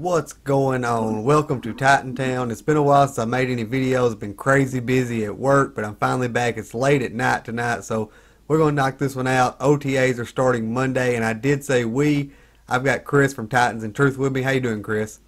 What's going on? Welcome to Titan Town. It's been a while since I made any videos. I've been crazy busy at work, but I'm finally back. It's late at night tonight, so we're going to knock this one out. OTAs are starting Monday, and I did say I've got Chris from Titans and Truth with me. How you doing, Chris?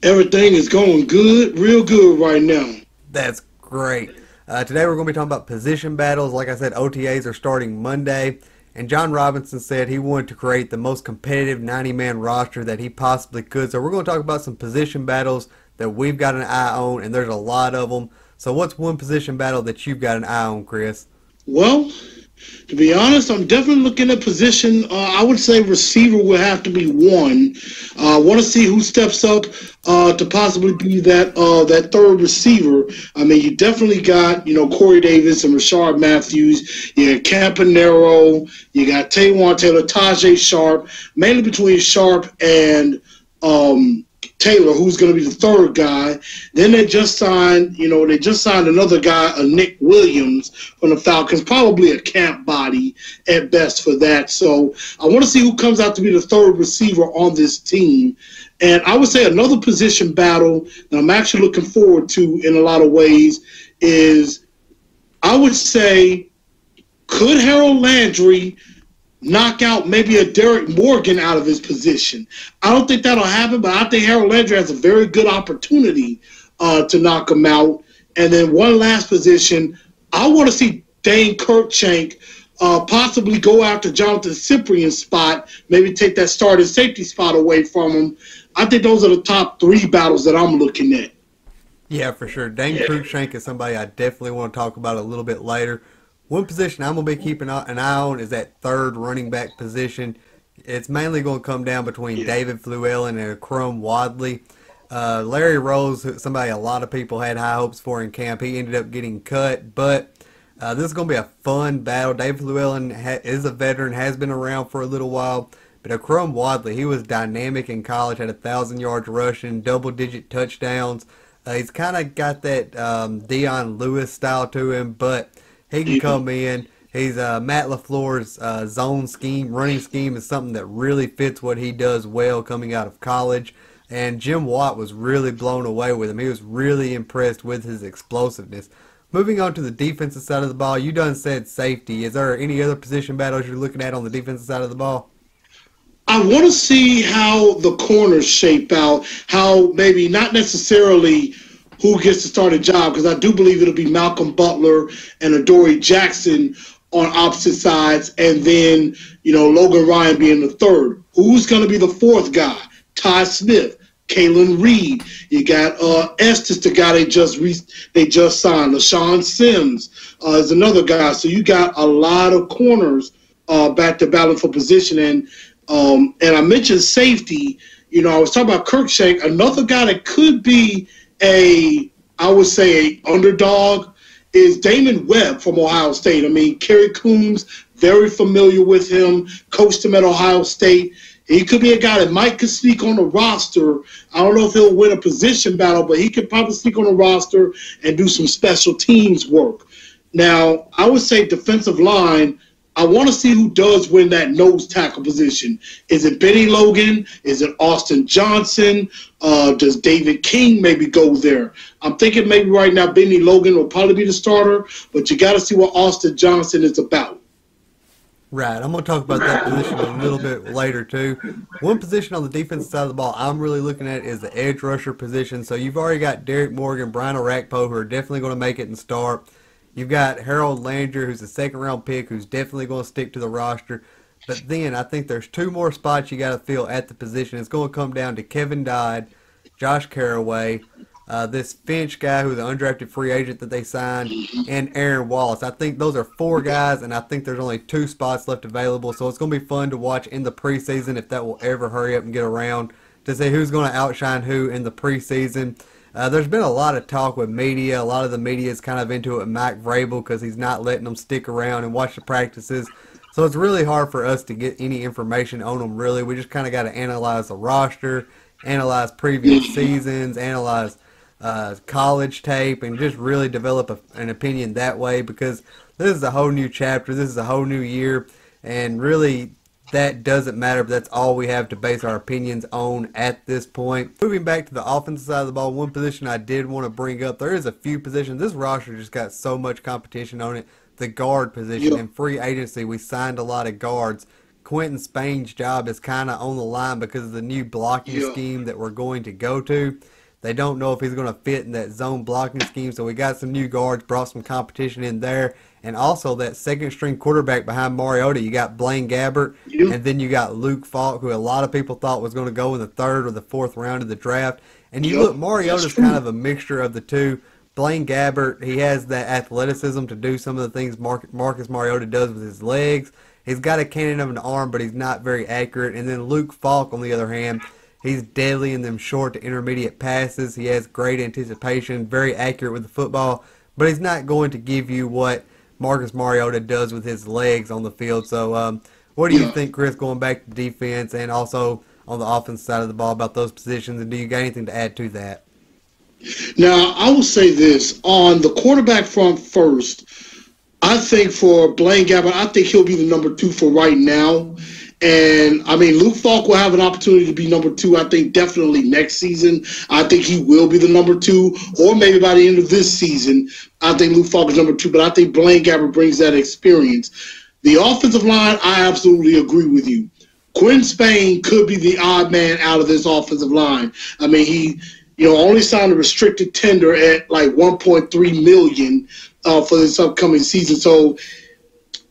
Everything is going good, real good right now. That's great. Today we're going to be talking about position battles. Like I said, OTAs are starting Monday. And John Robinson said he wanted to create the most competitive 90-man roster that he possibly could. So we're going to talk about some position battles that we've got an eye on, and there's a lot of them. So what's one position battle that you've got an eye on, Chris? Well, to be honest, I'm definitely looking at position. I would say receiver will have to be one. I want to see who steps up to possibly be that third receiver. I mean, you definitely got, Corey Davis and Rashard Matthews. You got Campanero. You got Taywan Taylor, Tajay Sharp, mainly between Sharp and Taylor, who's going to be the third guy. Then they just signed another guy, Nick Williams from the Falcons, probably a camp body at best for that. So I want to see who comes out to be the third receiver on this team. And I would say another position battle that I'm actually looking forward to in a lot of ways is, I would say, could Harold Landry knock out maybe a Derek Morgan out of his position? I don't think that'll happen, but I think Harold Landry has a very good opportunity to knock him out. And then one last position, I want to see Dane Kirkshank possibly go after Jonathan Cyprian's spot, maybe take that starting safety spot away from him. I think those are the top three battles that I'm looking at. Yeah, for sure. Dane Kirkshank is somebody I definitely want to talk about a little bit later. One position I'm going to be keeping an eye on is that third running back position. It's mainly going to come down between David Fluellen and Crum Wadley. Larry Rose, somebody a lot of people had high hopes for in camp, he ended up getting cut. But this is going to be a fun battle. David Fluellen is a veteran, has been around for a little while. But Crum Wadley, he was dynamic in college, had 1,000 yards rushing, double-digit touchdowns. He's kind of got that Deion Lewis style to him, but he can come in. He's Matt LaFleur's zone scheme, running scheme is something that really fits what he does well coming out of college. And Jim Watt was really blown away with him. He was really impressed with his explosiveness. Moving on to the defensive side of the ball, you done said safety. Is there any other position battles you're looking at on the defensive side of the ball? I want to see how the corners shape out, how maybe not necessarily who gets to start a job, because I do believe it'll be Malcolm Butler and Adoree Jackson on opposite sides, and then, Logan Ryan being the third. Who's going to be the fourth guy? Ty Smith, Kalen Reed. You got Estes, the guy they just signed. LaShawn Sims is another guy. So you got a lot of corners back to battle for position. And I mentioned safety. I was talking about Kirkshank, another guy that could be a underdog is Damon Webb from Ohio State. I mean, Kerry Coombs, very familiar with him, coached him at Ohio State. He could be a guy that might could sneak on the roster. I don't know if he'll win a position battle, but he could probably sneak on the roster and do some special teams work. Now, I would say defensive line, I want to see who does win that nose tackle position. Is it Benny Logan? Is it Austin Johnson? Does David King maybe go there? I'm thinking maybe right now Benny Logan will probably be the starter, but you got to see what Austin Johnson is about. Right. I'm going to talk about that position a little bit later, too. One position on the defensive side of the ball I'm really looking at is the edge rusher position. So you've already got Derek Morgan, Brian Orakpo, who are definitely going to make it and start. You've got Harold Landry, who's a second-round pick, who's definitely going to stick to the roster. But then I think there's two more spots you got to fill at the position. It's going to come down to Kevin Dodd, Josh Caraway, this Finch guy who's an undrafted free agent that they signed, and Aaron Wallace. I think those are four guys, and I think there's only two spots left available. So it's going to be fun to watch in the preseason, if that will ever hurry up and get around, to see who's going to outshine who in the preseason. There's been a lot of talk with media. A lot of the media is kind of into it with Mike Vrabel because he's not letting them stick around and watch the practices. So it's really hard for us to get any information on them, really. We just kind of got to analyze the roster, analyze previous seasons, analyze college tape, and just really develop an opinion that way, because this is a whole new chapter. This is a whole new year. And really, that doesn't matter, but that's all we have to base our opinions on at this point. Moving back to the offensive side of the ball, one position I did want to bring up, there is a few positions. This roster just got so much competition on it. The guard position. Yeah. In free agency, we signed a lot of guards. Quentin Spain's job is kind of on the line because of the new blocking scheme that we're going to go to. They don't know if he's going to fit in that zone blocking scheme, so we got some new guards, brought some competition in there. And also that second-string quarterback behind Mariota, you got Blaine Gabbert, and then you got Luke Falk, who a lot of people thought was going to go in the 3rd or the 4th round of the draft. And you look, Mariota's kind of a mixture of the two. Blaine Gabbert, he has that athleticism to do some of the things Marcus Mariota does with his legs. He's got a cannon of an arm, but he's not very accurate. And then Luke Falk, on the other hand, he's deadly in them short to intermediate passes. He has great anticipation, very accurate with the football, but he's not going to give you what Marcus Mariota does with his legs on the field. So what do you think, Chris, going back to defense and also on the offense side of the ball about those positions, and do you got anything to add to that? Now, I will say this. On the quarterback front first, I think for Blaine Gabbert, I think he'll be the number 2 for right now. And, I mean, Luke Falk will have an opportunity to be number 2, I think, definitely next season. I think he will be the number 2, or maybe by the end of this season, I think Luke Falk is number 2, but I think Blaine Gabbert brings that experience. The offensive line, I absolutely agree with you. Quinn Spain could be the odd man out of this offensive line. I mean, he only signed a restricted tender at like $1.3 million for this upcoming season. So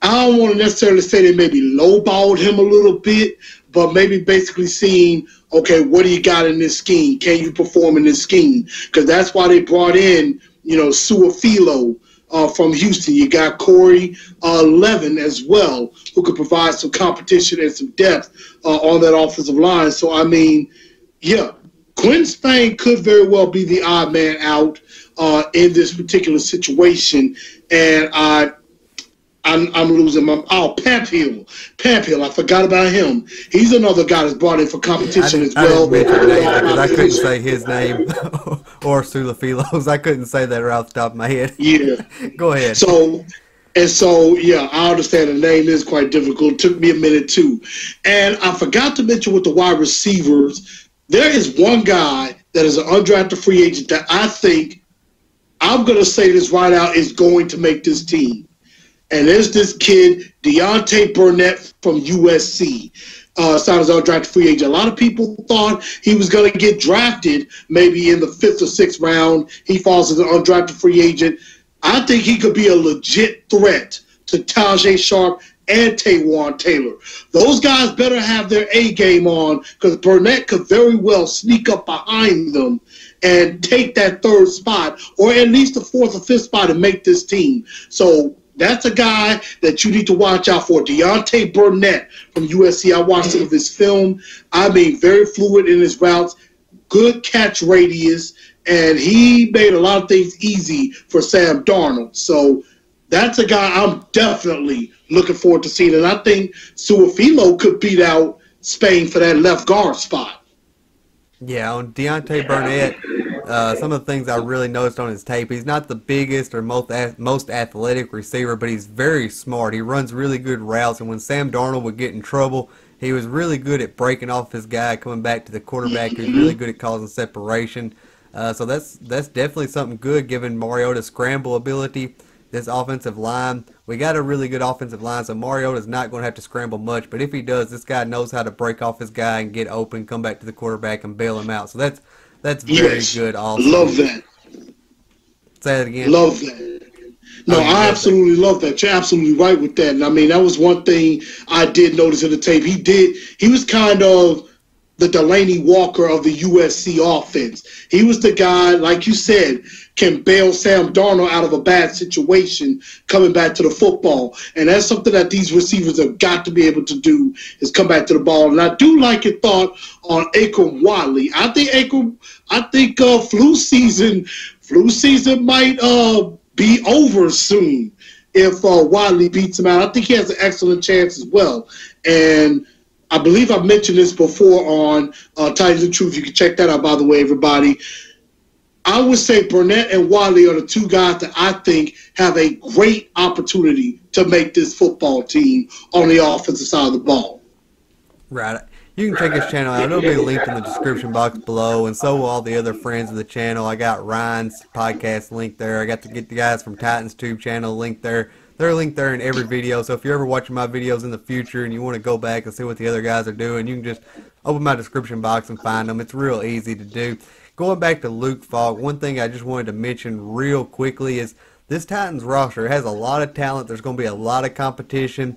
I don't want to necessarily say they maybe lowballed him a little bit, but maybe basically seeing, okay, what do you got in this scheme? Can you perform in this scheme? Because that's why they brought in, Suafilo from Houston. You got Corey Levin as well, who could provide some competition and some depth on that offensive line. So, I mean, yeah, Quinn Spain could very well be the odd man out in this particular situation. And I'm losing my Pap Hill. I forgot about him. He's another guy that's brought in for competition as well. I didn't mention that because I couldn't say his name or Sulafilo's. I couldn't say that right off the top of my head. Yeah. Go ahead. So, yeah, I understand the name is quite difficult. It took me a minute too. And I forgot to mention with the wide receivers, there is one guy that is an undrafted free agent that I think, I'm going to say this right out, is going to make this team. And there's this kid, Deontay Burnett from USC, signed as an undrafted free agent. A lot of people thought he was going to get drafted maybe in the 5th or 6th round. He falls as an undrafted free agent. I think he could be a legit threat to Tajay Sharp and Taywan Taylor. Those guys better have their A game on, because Burnett could very well sneak up behind them and take that 3rd spot, or at least the 4th or 5th spot, and make this team. So that's a guy that you need to watch out for. Deontay Burnett from USC. I watched some of his film. I mean, very fluid in his routes, good catch radius, and he made a lot of things easy for Sam Darnold. So that's a guy I'm definitely looking forward to seeing. And I think Suafilo could beat out Spain for that left guard spot. Yeah, on Deontay Burnett, some of the things I really noticed on his tape, he's not the biggest or most athletic receiver, but he's very smart. He runs really good routes, and when Sam Darnold would get in trouble, he was really good at breaking off his guy, coming back to the quarterback. He was really good at causing separation. So that's definitely something good, given Mariota's scramble ability. This offensive line, we got a really good offensive line, so Mariota's not going to have to scramble much. But if he does, this guy knows how to break off his guy and get open, come back to the quarterback and bail him out. So that's very good also. Love that. Say it again. Love that. No, I absolutely love that. You're absolutely right with that. And I mean, that was one thing I did notice in the tape. He was kind of the Delaney Walker of the USC offense. He was the guy, like you said, can bail Sam Darnold out of a bad situation coming back to the football. And that's something that these receivers have got to be able to do, is come back to the ball. And I do like your thought on Akram Wadley. I think flu season might be over soon if Wadley beats him out. I think he has an excellent chance as well. And I believe I've mentioned this before on Titans of Truth. You can check that out, by the way, everybody. I would say Burnett and Wadley are the two guys that I think have a great opportunity to make this football team on the offensive side of the ball. Right. You can check his channel out. It'll be linked in the description box below, and so will all the other friends of the channel. I got Ryan's podcast linked there. I got to get the guys from Titans Tube channel linked there. They're linked there in every video, so if you're ever watching my videos in the future and you want to go back and see what the other guys are doing, you can just open my description box and find them. It's real easy to do. Going back to Luke Falk, one thing I just wanted to mention real quickly is this Titans roster has a lot of talent. There's going to be a lot of competition.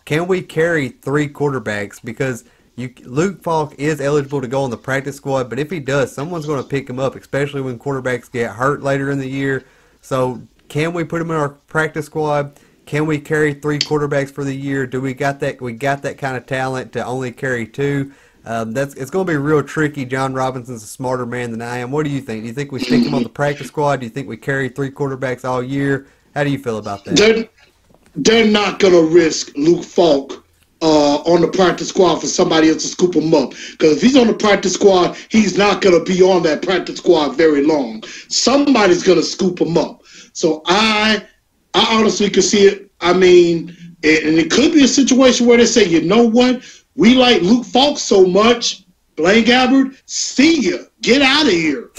Can we carry 3 quarterbacks? Because Luke Falk is eligible to go on the practice squad, but if he does, someone's going to pick him up, especially when quarterbacks get hurt later in the year. So can we put him in our practice squad? Can we carry 3 quarterbacks for the year? Do we got that? We got that kind of talent to only carry 2? It's going to be real tricky. John Robinson's a smarter man than I am. What do you think? Do you think we stick him on the practice squad? Do you think we carry 3 quarterbacks all year? How do you feel about that? They're not going to risk Luke Falk on the practice squad for somebody else to scoop him up. Because if he's on the practice squad, he's not going to be on that practice squad very long. Somebody's going to scoop him up. So I honestly could see it. I mean, and it could be a situation where they say, you know what? We like Luke Falk so much, Blaine Gabbert, see ya. Get out of here.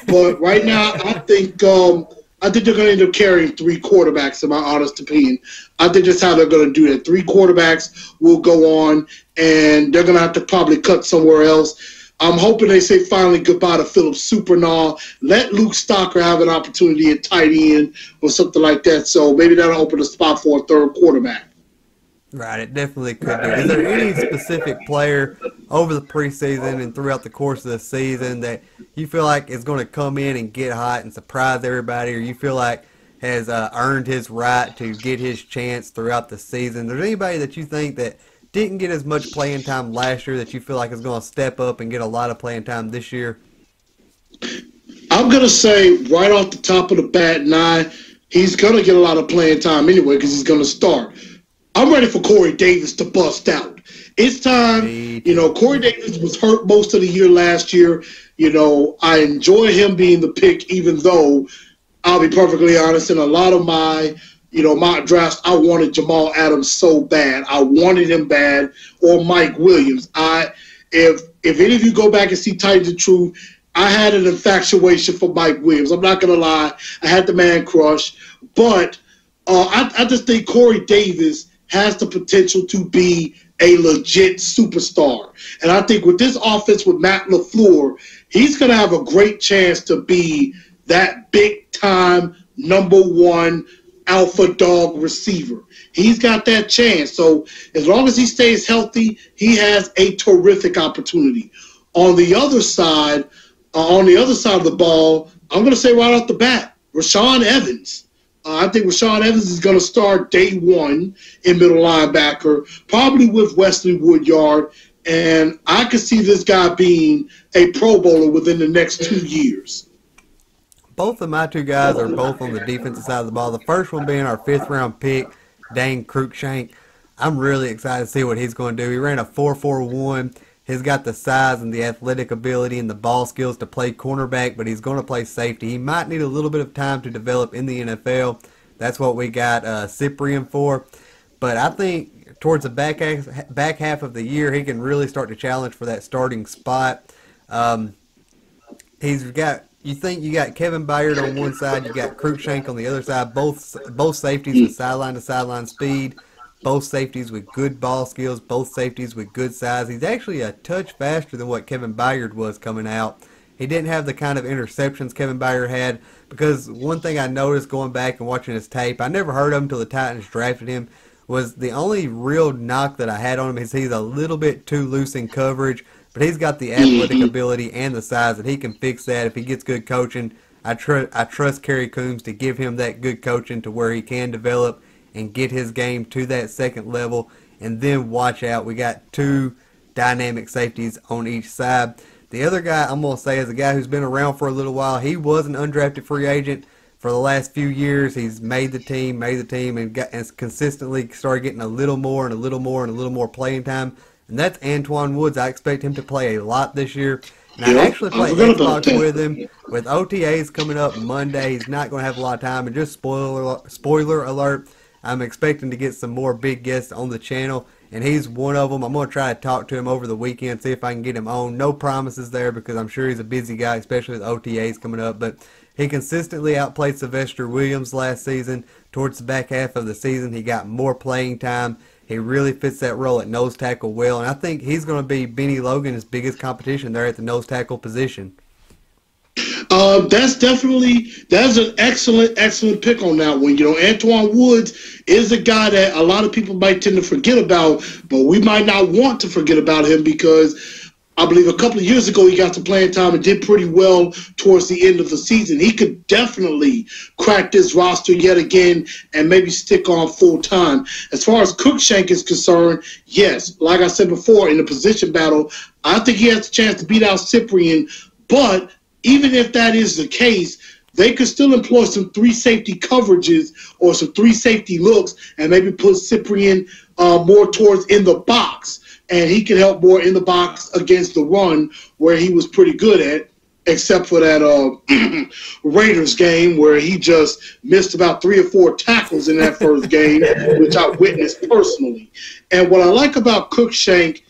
But right now, I think they're going to end up carrying 3 quarterbacks, in my honest opinion. I think that's how they're going to do that. 3 quarterbacks will go on, and they're going to have to probably cut somewhere else. I'm hoping they say finally goodbye to Philip Supernaw. Let Luke Stocker have an opportunity at tight end or something like that. So maybe that'll open a spot for a 3rd quarterback. Right, it definitely could do. Is there any specific player over the preseason and throughout the course of the season that you feel like is going to come in and get hot and surprise everybody, or you feel like has earned his right to get his chance throughout the season? Is there anybody that you think that didn't get as much playing time last year that you feel like is going to step up and get a lot of playing time this year? I'm going to say right off the top of the bat, he's going to get a lot of playing time anyway because he's going to start. I'm ready for Corey Davis to bust out. It's time. You know, Corey Davis was hurt most of the year last year. You know, I enjoy him being the pick, even though I'll be perfectly honest, in a lot of my, mock drafts, I wanted Jamal Adams so bad. I wanted him bad, or Mike Williams. If any of you go back and see Titans of Truth, I had an infatuation for Mike Williams. I'm not going to lie. I had the man crush. But I just think Corey Davis has the potential to be a legit superstar. And I think with this offense with Matt LaFleur, he's going to have a great chance to be that big-time #1 alpha dog receiver. He's got that chance. So as long as he stays healthy, he has a terrific opportunity. On the other side of the ball, I'm going to say right off the bat, Rashaan Evans. I think Rashaan Evans is going to start day 1 in middle linebacker, probably with Wesley Woodyard, and I could see this guy being a Pro Bowler within the next 2 years. Both of my 2 guys are both on the defensive side of the ball. The first one being our 5th-round pick, Dane Cruikshank. I'm really excited to see what he's going to do. He ran a 4.41. He's got the size and the athletic ability and the ball skills to play cornerback, but he's going to play safety. He might need a little bit of time to develop in the NFL. That's what we got Cyprian for. But I think towards the back half of the year, he can really start to challenge for that starting spot. You got Kevin Byard on one side, you got Cruikshank on the other side, both safeties with sideline-to-sideline speed. Both safeties with good ball skills, both safeties with good size. He's actually a touch faster than what Kevin Byard was coming out. He didn't have the kind of interceptions Kevin Byard had, because one thing I noticed going back and watching his tape, I never heard of him until the Titans drafted him, was the only real knock that I had on him is he's a little bit too loose in coverage, but he's got the athletic ability and the size that he can fix that if he gets good coaching. I trust Kerry Coombs to give him that good coaching to where he can develop and get his game to that second level. And then watch out, we got 2 dynamic safeties on each side. The other guy I'm going to say is a guy who's been around for a little while. He was an undrafted free agent for the last few years. He's made the team, and consistently started getting a little more and a little more and a little more playing time. And that's Antoine Woods. I expect him to play a lot this year. And I actually play Xbox with him. With OTAs coming up Monday, he's not going to have a lot of time. And just spoiler alert, I'm expecting to get some more big guests on the channel, and he's one of them. I'm going to try to talk to him over the weekend, see if I can get him on. No promises there because I'm sure he's a busy guy, especially with OTAs coming up. But he consistently outplayed Sylvester Williams last season. Towards the back half of the season, he got more playing time. He really fits that role at nose tackle well, and I think he's going to be Benny Logan's biggest competition there at the nose tackle position. That's an excellent pick on that one. You know, Antoine Woods is a guy that a lot of people might tend to forget about, but we might not want to forget about him because I believe a couple of years ago he got some playing time and did pretty well towards the end of the season. He could definitely crack this roster yet again and maybe stick on full time. As far as Cruikshank is concerned, yes, like I said before, in the position battle, I think he has a chance to beat out Cyprien, but even if that is the case, they could still employ some 3 safety coverages or some 3 safety looks and maybe put Cyprien more towards in the box. And he can help more in the box against the run where he was pretty good at, except for that Raiders game where he just missed about 3 or 4 tackles in that first game, which I witnessed personally. And what I like about Cruikshank,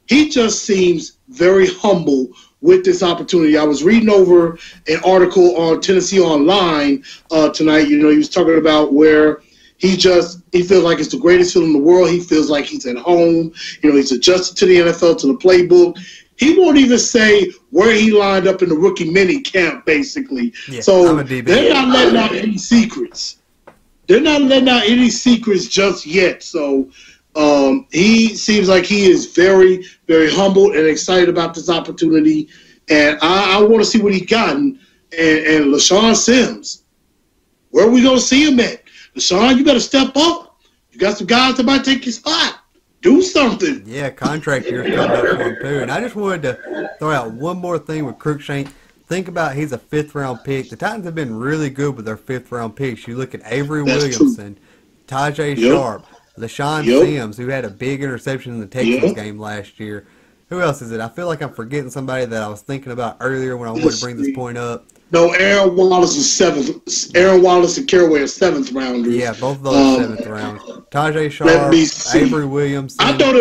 he just seems very humble with this opportunity. I was reading over an article on Tennessee Online tonight. You know, he was talking about where he feels like it's the greatest feeling in the world. He feels like he's at home. You know, he's adjusted to the NFL, to the playbook. He won't even say where he lined up in the rookie mini camp, basically. Yeah, so they're not letting out any secrets. They're not letting out any secrets just yet. So he seems like he is very, very humble and excited about this opportunity. And I want to see what he got. And LaShawn Sims, where are we going to see him at? LaShawn, you better step up. You got some guys that might take your spot. Do something. Yeah, contract year's coming up for him, too. And I just wanted to throw out one more thing with Cruikshank. Think about he's a 5th-round pick. The Titans have been really good with their 5th-round picks. You look at Avery Williamson, Tajay Sharp, LaShawn Sims, who had a big interception in the Texans game last year. Who else is it? I feel like I'm forgetting somebody that I was thinking about earlier when I wanted to bring this point up. No, Aaron Wallace is 7th. Aaron Wallace and Caraway are 7th rounders. Yeah, both of those are 7th round. Tajay Sharp, Avery Williams. I know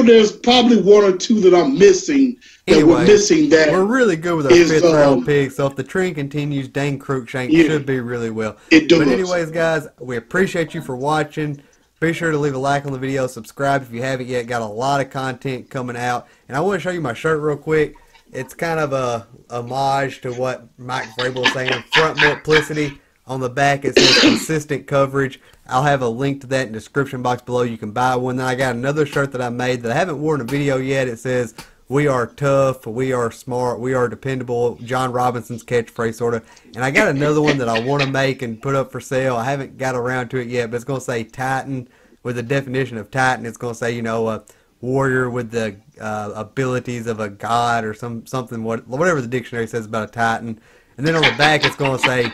there's probably 1 or 2 that I'm missing. Anyway, we're really good with our 5th round picks. So if the trend continues, Dane Cruikshank should be really well. But anyways, guys, we appreciate you for watching. Be sure to leave a like on the video, subscribe if you haven't yet. Got a lot of content coming out, and I want to show you my shirt real quick. It's kind of a homage to what Mike Vrabel was saying. Front multiplicity. On the back it says consistent coverage. I'll have a link to that in the description box below. You can buy one. Then I got another shirt that I made that I haven't worn in a video yet. It says, "We are tough, we are smart, we are dependable." John Robinson's catchphrase, sort of. And I got another one that I want to make and put up for sale. I haven't got around to it yet, but it's going to say Titan with the definition of Titan. It's going to say, you know, warrior with the abilities of a god or something, whatever the dictionary says about a Titan. And then on the back it's going to say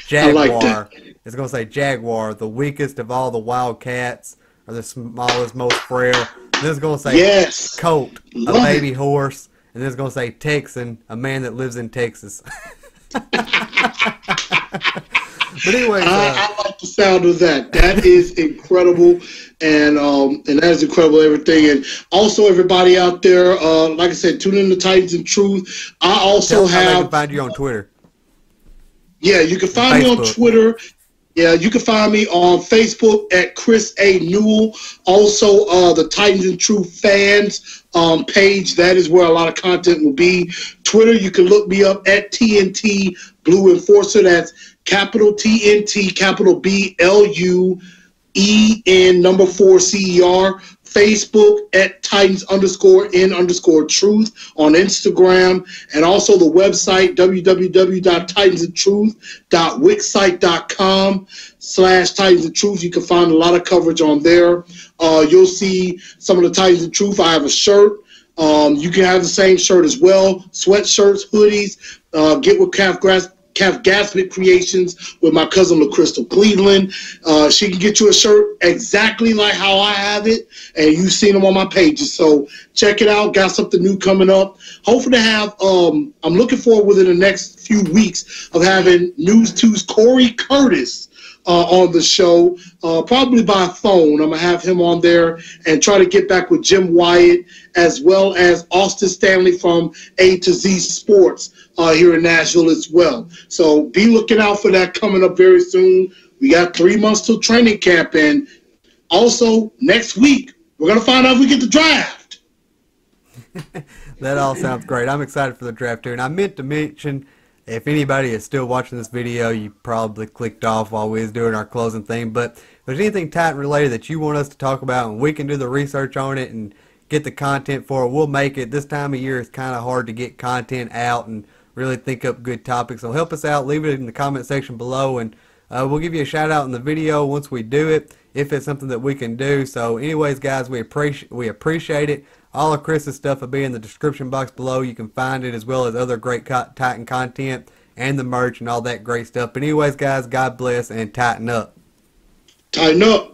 Jaguar. It's going to say Jaguar, the weakest of all the wildcats, or the smallest, most frail. And then it's going to say Colt, a baby horse. And then it's going to say Texan, a man that lives in Texas. But anyways, I like the sound of that. That is incredible, and that is incredible. Everything, and also everybody out there, like I said, tune in to Titans and Truth. I also have. How they can find you on Twitter. Yeah, you can find me on Twitter. Yeah, you can find me on Facebook at Chris A. Newell. Also, the Titans and Truth fans page. That is where a lot of content will be. Twitter, you can look me up at TNT Blue Enforcer. That's capital TNT, capital BLUEN number 4 CER. Facebook at Titans_N_Truth on Instagram, and also the website www.titansandtruth.wixsite.com/Titans and Truth. You can find a lot of coverage on there. You'll see some of the Titans and Truth. I have a shirt. You can have the same shirt as well. Sweatshirts, hoodies. Get with Calf Gaspit Creations with my cousin LaCrystal Cleveland. She can get you a shirt exactly like how I have it, and you've seen them on my pages. So check it out. Got something new coming up. Hopefully to have, I'm looking forward within the next few weeks of having News 2's Corey Curtis on the show, probably by phone. I'm going to have him on there and try to get back with Jim Wyatt as well as Austin Stanley from A to Z Sports here in Nashville as well. So be looking out for that coming up very soon. We got 3 months till training camp, and also next week we're going to find out if we get the draft. That all sounds great. I'm excited for the draft too. And I meant to mention, if anybody is still watching this video, you probably clicked off while we was doing our closing thing. But if there's anything Titan related that you want us to talk about and we can do the research on it and get the content for it, we'll make it. This time of year it's kind of hard to get content out and really think up good topics. So help us out. Leave it in the comment section below, and we'll give you a shout out in the video once we do it, if it's something that we can do. So anyways, guys, we appreciate it. All of Chris's stuff will be in the description box below. You can find it, as well as other great Titan content and the merch and all that great stuff. But anyways, guys, God bless and tighten up. Tighten up.